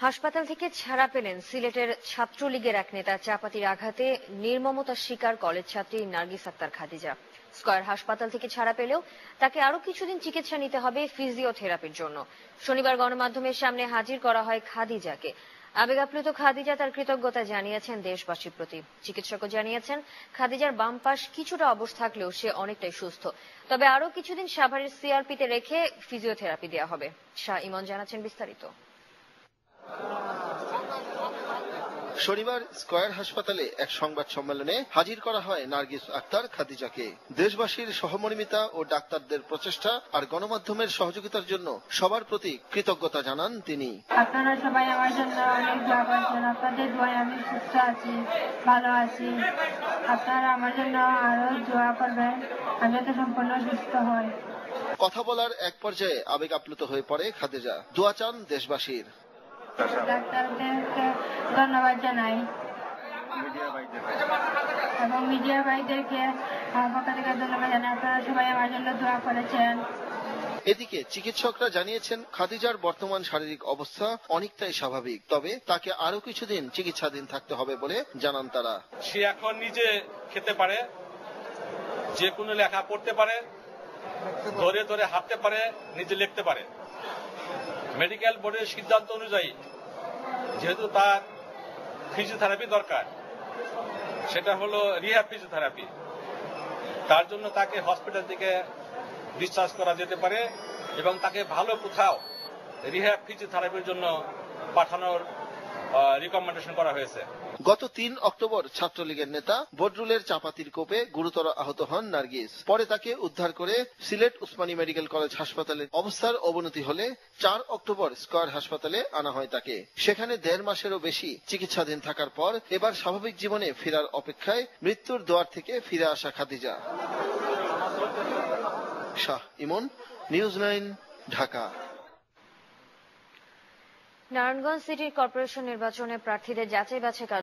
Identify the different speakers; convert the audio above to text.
Speaker 1: হাসপাতাল থেকে ছাড়া পেলেন সিলেটের ছাত্রলীগের এক নেতা। চাপাতির আঘাতে নির্মমতার শিকার কলেজ ছাত্রী নার্গিস আক্তার খাদিজা। স্কয়ার হাসপাতাল থেকে ছাড়া পেলেও তাকে আরো কিছুদিন চিকিৎসা নিতে হবে ফিজিওথেরাপির জন্য। শনিবার গণমাধ্যমের সামনে হাজির করা হয় খাদিজাকে। আবেগ আপ্লুত খাদিজা তার কৃতজ্ঞতা জানিয়েছেন দেশবাসীর প্রতি। চিকিৎসকও জানিয়েছেন খাদিজার বাম পাশ কিছুটা অবশ থাকলেও সে অনেকটাই সুস্থ। তবে আরো কিছুদিন সাভারের সিআরপিতে রেখে ফিজিওথেরাপি দেওয়া হবে। শাহ ইমন জানাচ্ছেন বিস্তারিত।
Speaker 2: শনিবার স্কয়ার হাসপাতালে এক সংবাদ সম্মেলনে হাজির করা হয় নার্গিস আক্তার খাদিজাকে। দেশবাসীর সহমর্মিতা ও ডাক্তারদের প্রচেষ্টা আর গণমাধ্যমের সহযোগিতার জন্য সবার প্রতি কৃতজ্ঞতা জানান তিনি।
Speaker 3: আপনারা সবাই আমার জন্য অনেক দোয়া করছেন, আপনাদের দোয়ায় আমি সুস্থ আছি, ভালো আছি। আপনারা আমার জন্য আরো দোয়া করবেন, আমি যাতে সম্পূর্ণ সুস্থ হই।
Speaker 2: কথা বলার এক পর্যায়ে আবেগ আপ্লুত হয়ে পড়ে খাদিজা। দোয়া চান দেশবাসীর।
Speaker 3: ডাক্তারদেরকে ধন্যবাদ জানাই এবং মিডিয়া ভাইদেরকে পক্ষ থেকে ধন্যবাদ জানাই। আপনারা সবাই আমার জন্য দোয়া করেছেন।
Speaker 2: এদিকে চিকিৎসকরা জানিয়েছেন খাদিজার বর্তমান শারীরিক অবস্থা অনেকটাই স্বাভাবিক, তবে তাকে আরো কিছুদিন চিকিৎসাধীন থাকতে হবে বলে জানান তারা।
Speaker 4: সে এখন নিজে খেতে পারে, যে কোনো লেখা পড়তে পারে, ধরে ধরে হাঁটতে পারে, নিজে লিখতে পারে। মেডিকেল বোর্ডের সিদ্ধান্ত অনুযায়ী যেহেতু তার ফিজিওথেরাপি দরকার, সেটা হলো রিহ্যাব ফিজিওথেরাপি, তার জন্য তাকে হসপিটাল থেকে ডিসচার্জ করা যেতে পারে এবং তাকে ভালো কোথাও রিহ্যাব ফিজিওথেরাপির জন্য পাঠানোর রিকমেন্ডেশন করা হয়েছে।
Speaker 2: গত ৩ অক্টোবর ছাত্রলীগের নেতা বদরুলের চাপাতির কোপে গুরুতর আহত হন নার্গিস। পরে তাকে উদ্ধার করে সিলেট উসমানী মেডিকেল কলেজ হাসপাতালে অবস্থার অবনতি হলে ৪ অক্টোবর স্কয়ার হাসপাতালে আনা হয় তাকে। সেখানে ১.৫ মাসেরও বেশি চিকিৎসাধীন থাকার পর এবার স্বাভাবিক জীবনে ফেরার অপেক্ষায় মৃত্যুর দুয়ার থেকে ফিরে আসা Khadija. Shah Emon, news 9, Dhaka.
Speaker 1: Narayanganj city corporation নির্বাচনে প্রার্থীদের যাচাই বাছাই